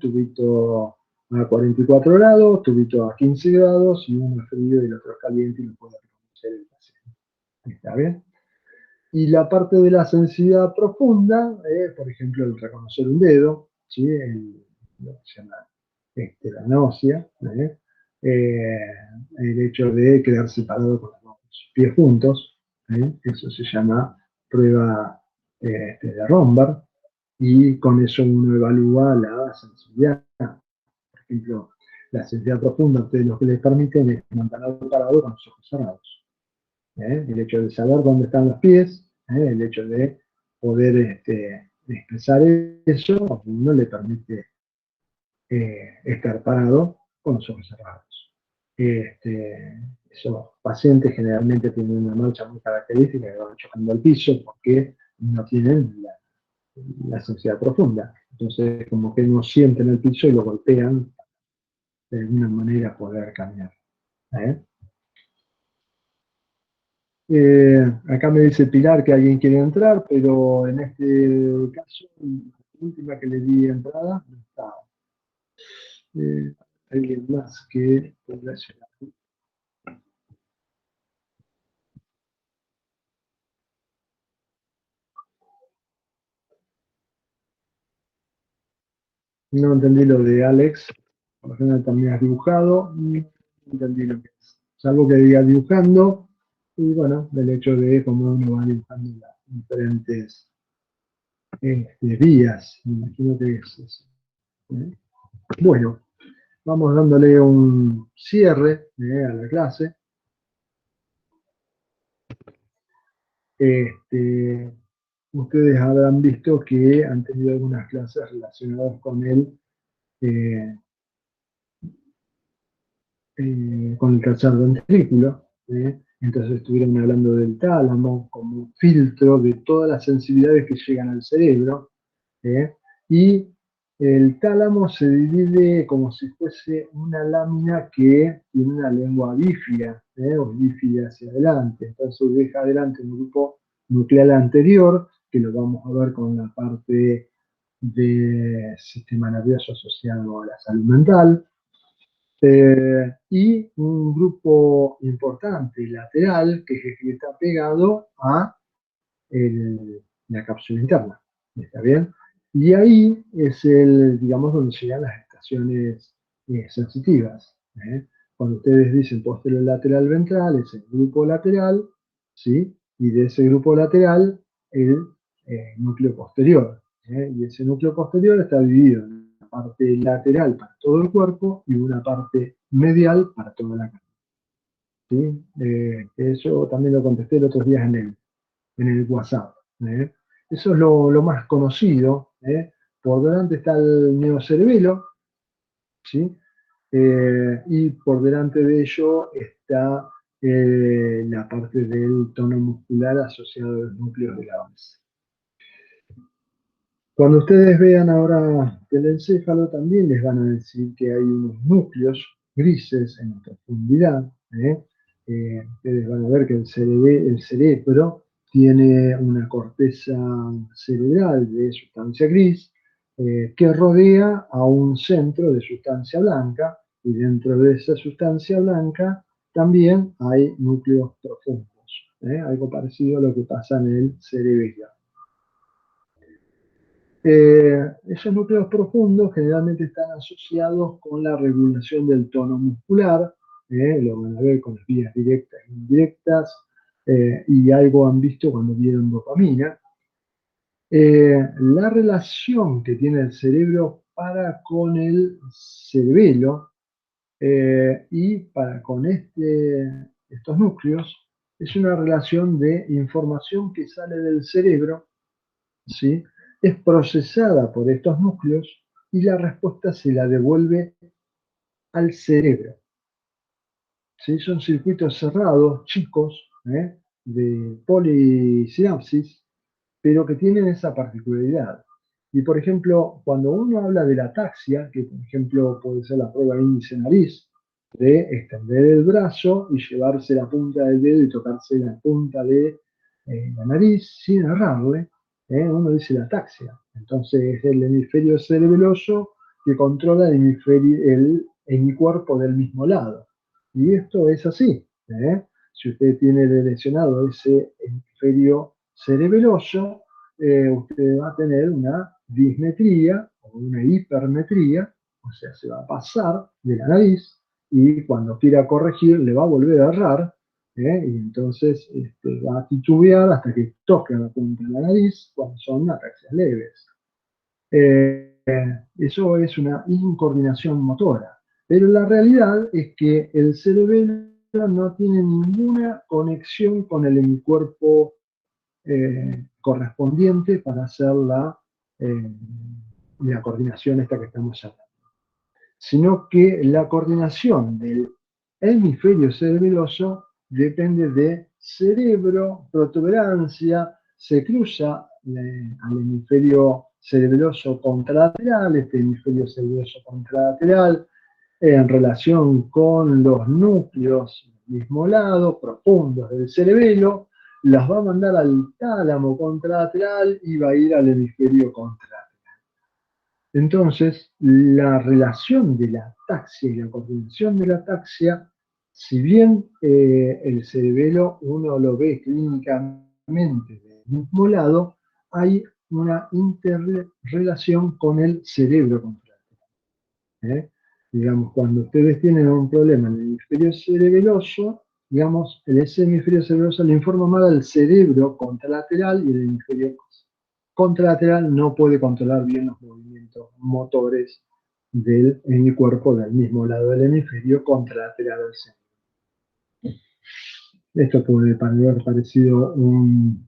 tubito a 44 grados, tubito a 15 grados, y uno es frío y el otro es caliente y lo puede reconocer el paciente. ¿Está bien? Y la parte de la sensibilidad profunda, por ejemplo, el reconocer un dedo, ¿sí? Lo que se llama la náusea, el hecho de quedar separado con los pies juntos, eso se llama prueba de Romberg, y con eso uno evalúa la sensibilidad. Por ejemplo, la sensibilidad profunda, ustedes lo que les permiten es mantenerlo parado con los ojos cerrados. El hecho de saber dónde están los pies, el hecho de poder expresar eso, no le permite estar parado con los ojos cerrados. Esos pacientes generalmente tienen una marcha muy característica que van chocando al piso porque no tienen la sensibilidad profunda. Entonces, como que no sienten el piso y lo golpean de alguna manera poder caminar. Acá me dice Pilar que alguien quiere entrar, pero en este caso, la última que le di entrada, no estaba. Alguien más que podrá llegar. No entendí lo de Alex, por lo general también has dibujado, no entendí lo que es. Salvo que diga dibujando, y bueno, del hecho de cómo uno va dibujando las diferentes vías, me imagino que es eso. Bueno, vamos dándole un cierre a la clase. Ustedes habrán visto que han tenido algunas clases relacionadas con el tercer ventrículo. Entonces estuvieron hablando del tálamo como un filtro de todas las sensibilidades que llegan al cerebro. Y el tálamo se divide como si fuese una lámina que tiene una lengua bífida, o bífida hacia adelante. Entonces deja adelante un grupo nuclear anterior, que lo vamos a ver con la parte del sistema nervioso asociado a la salud mental, y un grupo importante lateral, que es el que está pegado a la cápsula interna. ¿Está bien? Y ahí es digamos, donde llegan las estaciones sensitivas. Cuando ustedes dicen posterolateral ventral, es el grupo lateral, ¿sí? Y de ese grupo lateral, el núcleo posterior. Y ese núcleo posterior está dividido en una parte lateral para todo el cuerpo y una parte medial para toda la cara. ¿Sí? Eso también lo contesté el otro día en el WhatsApp. Eso es lo más conocido. Por delante está el neocerebelo, ¿sí? Y por delante de ello está la parte del tono muscular asociado a los núcleos de la base. Cuando ustedes vean ahora el encéfalo, también les van a decir que hay unos núcleos grises en profundidad. Ustedes van a ver que el cerebro tiene una corteza cerebral de sustancia gris que rodea a un centro de sustancia blanca, y dentro de esa sustancia blanca también hay núcleos profundos. algo parecido a lo que pasa en el cerebelo. Esos núcleos profundos generalmente están asociados con la regulación del tono muscular, lo van a ver con las vías directas e indirectas, y algo han visto cuando vieron dopamina. La relación que tiene el cerebro para con el cerebelo y para con estos núcleos es una relación de información que sale del cerebro, ¿sí? Es procesada por estos núcleos y la respuesta se la devuelve al cerebro. ¿Sí? Son circuitos cerrados, chicos, de polisinapsis, pero que tienen esa particularidad. Y por ejemplo, cuando uno habla de la ataxia, que por ejemplo puede ser la prueba índice-nariz, de extender el brazo y llevarse la punta del dedo y tocarse la punta de la nariz sin errarle, uno dice la ataxia. Entonces es el hemisferio cerebeloso que controla el hemicuerpo del mismo lado. Y esto es así. Si usted tiene lesionado ese hemisferio cerebeloso, usted va a tener una dismetría o una hipermetría, o sea, se va a pasar de la nariz y cuando quiera corregir le va a volver a errar, y entonces va a titubear hasta que toque la punta de la nariz cuando son ataxias leves. Eso es una incoordinación motora, pero la realidad es que el cerebelo no tiene ninguna conexión con el hemicuerpo correspondiente para hacer la coordinación esta que estamos hablando, sino que la coordinación del hemisferio cerebeloso depende de cerebro, protuberancia, se cruza al hemisferio cerebeloso contralateral, este hemisferio cerebeloso contralateral, en relación con los núcleos del mismo lado, profundos del cerebelo, las va a mandar al tálamo contralateral y va a ir al hemisferio contralateral. Entonces, la relación de la ataxia y la coordinación de la ataxia, si bien el cerebelo uno lo ve clínicamente del mismo lado, hay una interrelación con el cerebro contralateral. Digamos, cuando ustedes tienen un problema en el hemisferio cerebeloso, digamos, ese hemisferio cerebeloso le informa mal al cerebro contralateral y el hemisferio contralateral no puede controlar bien los movimientos motores del hemicuerpo del mismo lado del hemisferio contralateral al cerebro. Esto puede haber parecido un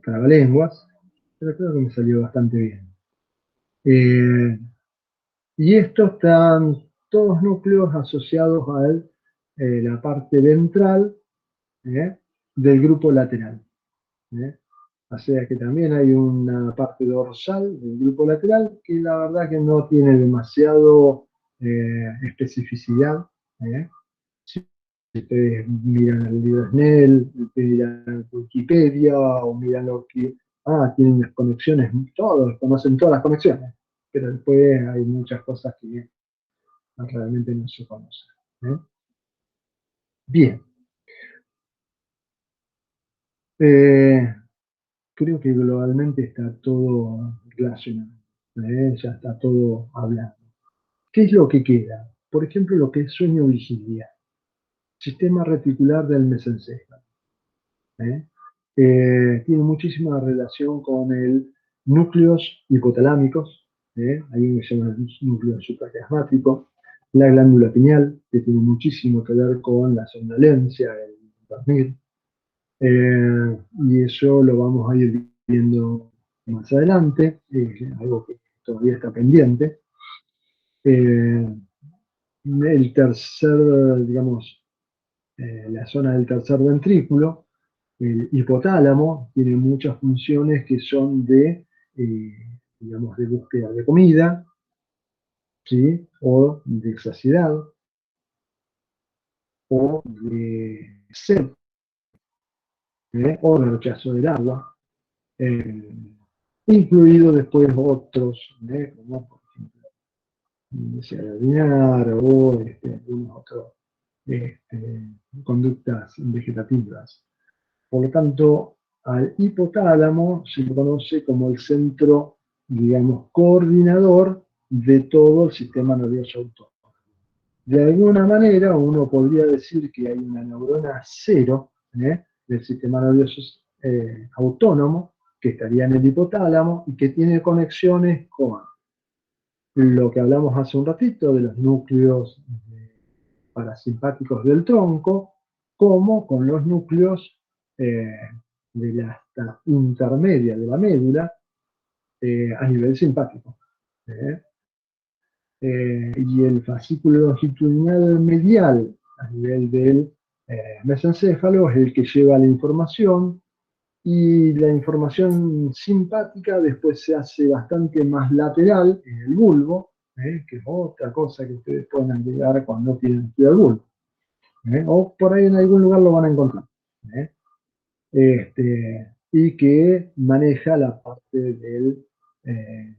trabalenguas, pero creo que me salió bastante bien. Y estos están todos núcleos asociados a la parte ventral del grupo lateral. O sea que también hay una parte dorsal del grupo lateral que la verdad que no tiene demasiado especificidad. Si ustedes miran el libro Snell, miran Wikipedia o miran lo que... tienen las conexiones, todos conocen todas las conexiones, pero después hay muchas cosas que realmente no se conocen. Bien. Creo que globalmente está todo relacionado. Ya está todo hablando. ¿Qué es lo que queda? Por ejemplo, lo que es sueño vigilia. Sistema reticular del mesencéfalo. Tiene muchísima relación con el núcleos hipotalámicos. Hay uno que se llama el núcleo supraquiasmático. La glándula pineal, que tiene muchísimo que ver con la somnolencia, el dormir. Y eso lo vamos a ir viendo más adelante, algo que todavía está pendiente. El tercer, digamos, la zona del tercer ventrículo, el hipotálamo, tiene muchas funciones que son digamos, de búsqueda de comida, ¿sí? O de saciedad, o de sed, o de rechazo del agua. Incluido después otros, como por ejemplo, desear adivinar o algunos otros conductas vegetativas. Por lo tanto, al hipotálamo se lo conoce como el centro, digamos, coordinador de todo el sistema nervioso autónomo. De alguna manera, uno podría decir que hay una neurona cero del sistema nervioso autónomo que estaría en el hipotálamo y que tiene conexiones con lo que hablamos hace un ratito de los núcleos parasimpáticos del tronco, como con los núcleos de la hasta intermedia de la médula a nivel simpático. Y el fascículo longitudinal medial a nivel del mesencéfalo es el que lleva la información, y la información simpática después se hace bastante más lateral en el bulbo, que es otra cosa que ustedes pueden agregar cuando tienen estudio el bulbo. O por ahí en algún lugar lo van a encontrar. Y que maneja la parte del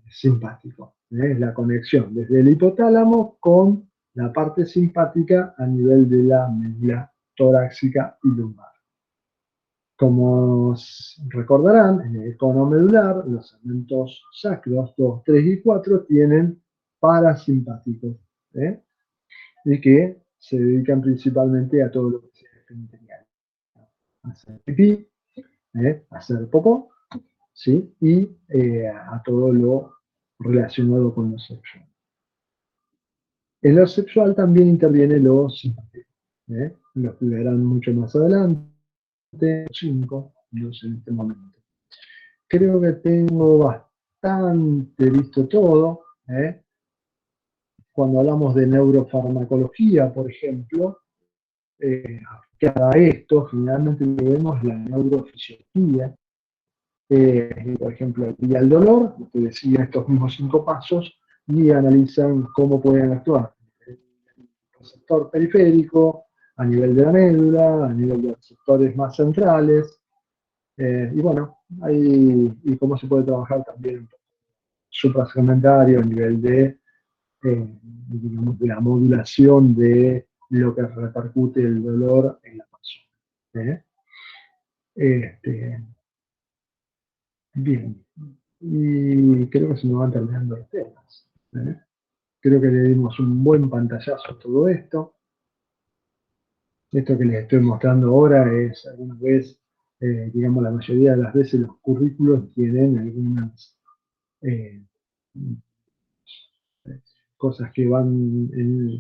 simpático. Es la conexión desde el hipotálamo con la parte simpática a nivel de la médula torácica y lumbar. Como recordarán, en el cono medular, los segmentos sacros 2, 3 y 4 tienen parasimpáticos, y que se dedican principalmente a todo lo que es esfínterial. Hacer pipí, hacer popó, ¿sí? Y a todo lo relacionado con lo sexual. En lo sexual también interviene lo simpático. Lo estudiarán mucho más adelante, 5, no sé en este momento. Creo que tengo bastante visto todo. Cuando hablamos de neurofarmacología, por ejemplo, cada esto, generalmente vemos la neurofisiología. Por ejemplo, y al dolor, ustedes siguen estos mismos 5 pasos y analizan cómo pueden actuar. El receptor periférico, a nivel de la médula, a nivel de receptores más centrales, y bueno, y cómo se puede trabajar también suprasegmentario a nivel de, digamos, de la modulación de lo que repercute el dolor en la persona. Bien, y creo que se nos van terminando los temas. Creo que le dimos un buen pantallazo a todo esto. Esto que les estoy mostrando ahora es alguna vez, digamos, la mayoría de las veces los currículos tienen algunas cosas que van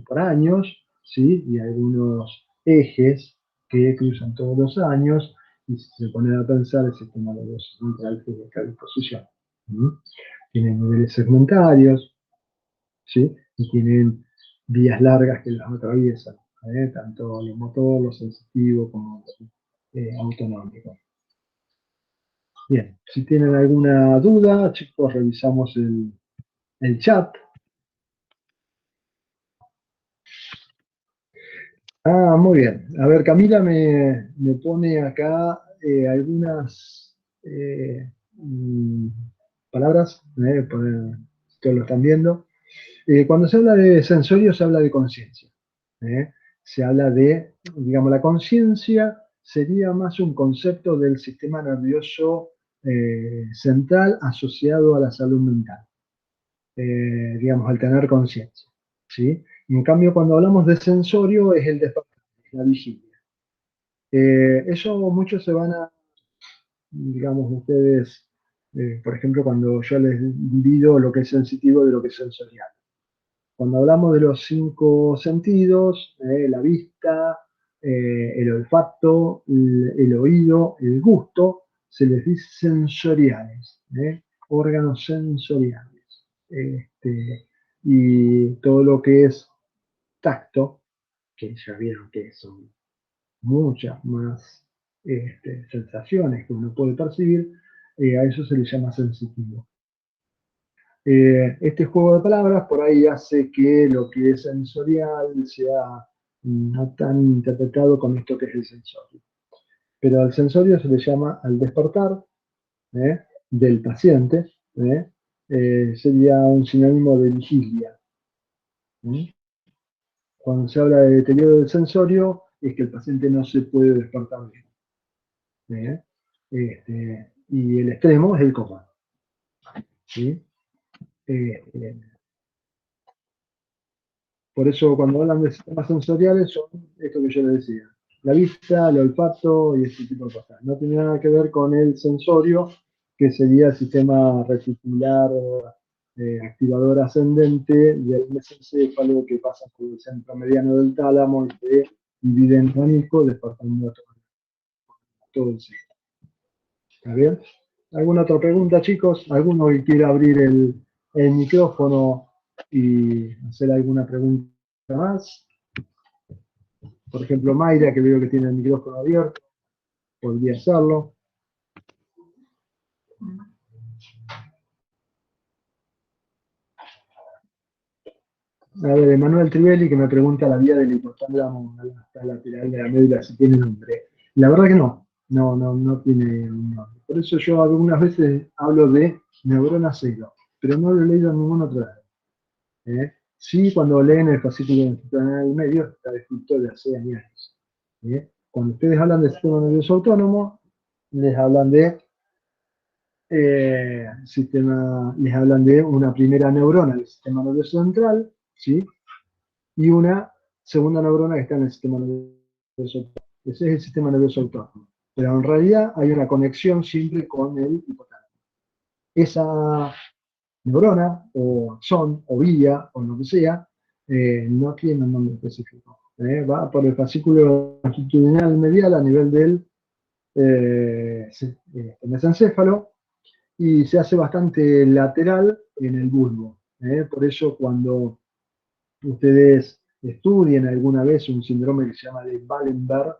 por años, ¿sí? Y algunos ejes que cruzan todos los años, y si se ponen a pensar el sistema nervioso central tiene a disposición. Tienen niveles segmentarios, ¿sí? Y tienen vías largas que las atraviesan, tanto lo motor, lo sensitivo como autonómico. Bien, si tienen alguna duda, chicos, revisamos el chat. Ah, muy bien. A ver, Camila me pone acá algunas palabras, todos lo están viendo. Cuando se habla de sensorio, se habla de conciencia. Se habla de, digamos, la conciencia sería más un concepto del sistema nervioso central asociado a la salud mental, digamos, al tener conciencia, ¿sí? Y en cambio, cuando hablamos de sensorio, es el despertar, la vigilia. Eso muchos se van a, digamos, ustedes, por ejemplo, cuando yo les divido lo que es sensitivo de lo que es sensorial. Cuando hablamos de los 5 sentidos, la vista, el olfato, el oído, el gusto, se les dice sensoriales, órganos sensoriales. Y todo lo que es tacto, que ya vieron que son muchas más sensaciones que uno puede percibir, a eso se le llama sensitivo. Este juego de palabras por ahí hace que lo que es sensorial sea no tan interpretado con esto que es el sensorio. Pero al sensorio se le llama al despertar del paciente, sería un sinónimo de vigilia. Cuando se habla de deterioro del sensorio, es que el paciente no se puede despertar bien. ¿Eh? Y el extremo es el coma. ¿Sí? Por eso cuando hablan de sistemas sensoriales son esto que yo les decía. La vista, el olfato y este tipo de cosas. No tiene nada que ver con el sensorio, que sería el sistema reticular activador ascendente del mesencéfalo que pasa por el centro mediano del tálamo y se divide en pánico, despertando a todo el sistema. ¿Está bien? ¿Alguna otra pregunta, chicos? ¿Alguno que quiera abrir el micrófono y hacer alguna pregunta más? Por ejemplo, Mayra, que veo que tiene el micrófono abierto, podría hacerlo. A ver, Emanuel Trivelli, que me pregunta la vía del hipotálamo hasta lateral de la médula, si tiene nombre. La verdad que no tiene un nombre. Por eso yo algunas veces hablo de neurona cero, pero no lo he leído en ningún otro lado. Sí, cuando leen el fascículo longitudinal medio, está descrito de hace años. Cuando ustedes hablan del sistema nervioso autónomo, les hablan de les hablan de una primera neurona del sistema nervioso central, ¿sí? Y una segunda neurona que está en el sistema nervioso autónomo. Ese es el sistema nervioso autónomo. Pero en realidad hay una conexión siempre con el hipotálamo. Esa neurona, o axón, o vía, o lo que sea, no tiene un nombre específico. Va por el fascículo longitudinal medial a nivel del mesencéfalo, y se hace bastante lateral en el bulbo. Por eso cuando ustedes estudien alguna vez un síndrome que se llama de Wallenberg,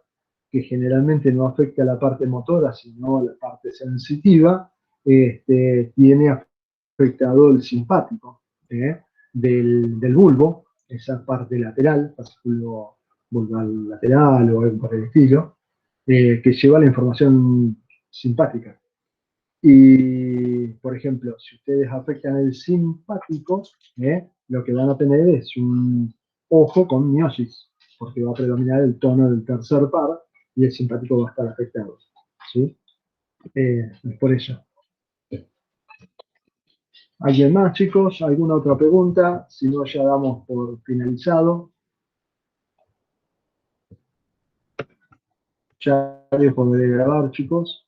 que generalmente no afecta a la parte motora, sino a la parte sensitiva, tiene afectado el simpático del bulbo, esa parte lateral, fascículo bulbar lateral o algo por el estilo, que lleva la información simpática. Y, por ejemplo, si ustedes afectan el simpático, lo que van a tener es un ojo con miosis, porque va a predominar el tono del tercer par y el simpático va a estar afectado. ¿Sí? Por eso. ¿Alguien más, chicos? ¿Alguna otra pregunta? Si no, ya damos por finalizado. Ya dejo de grabar, chicos.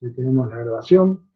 Ahí tenemos la grabación.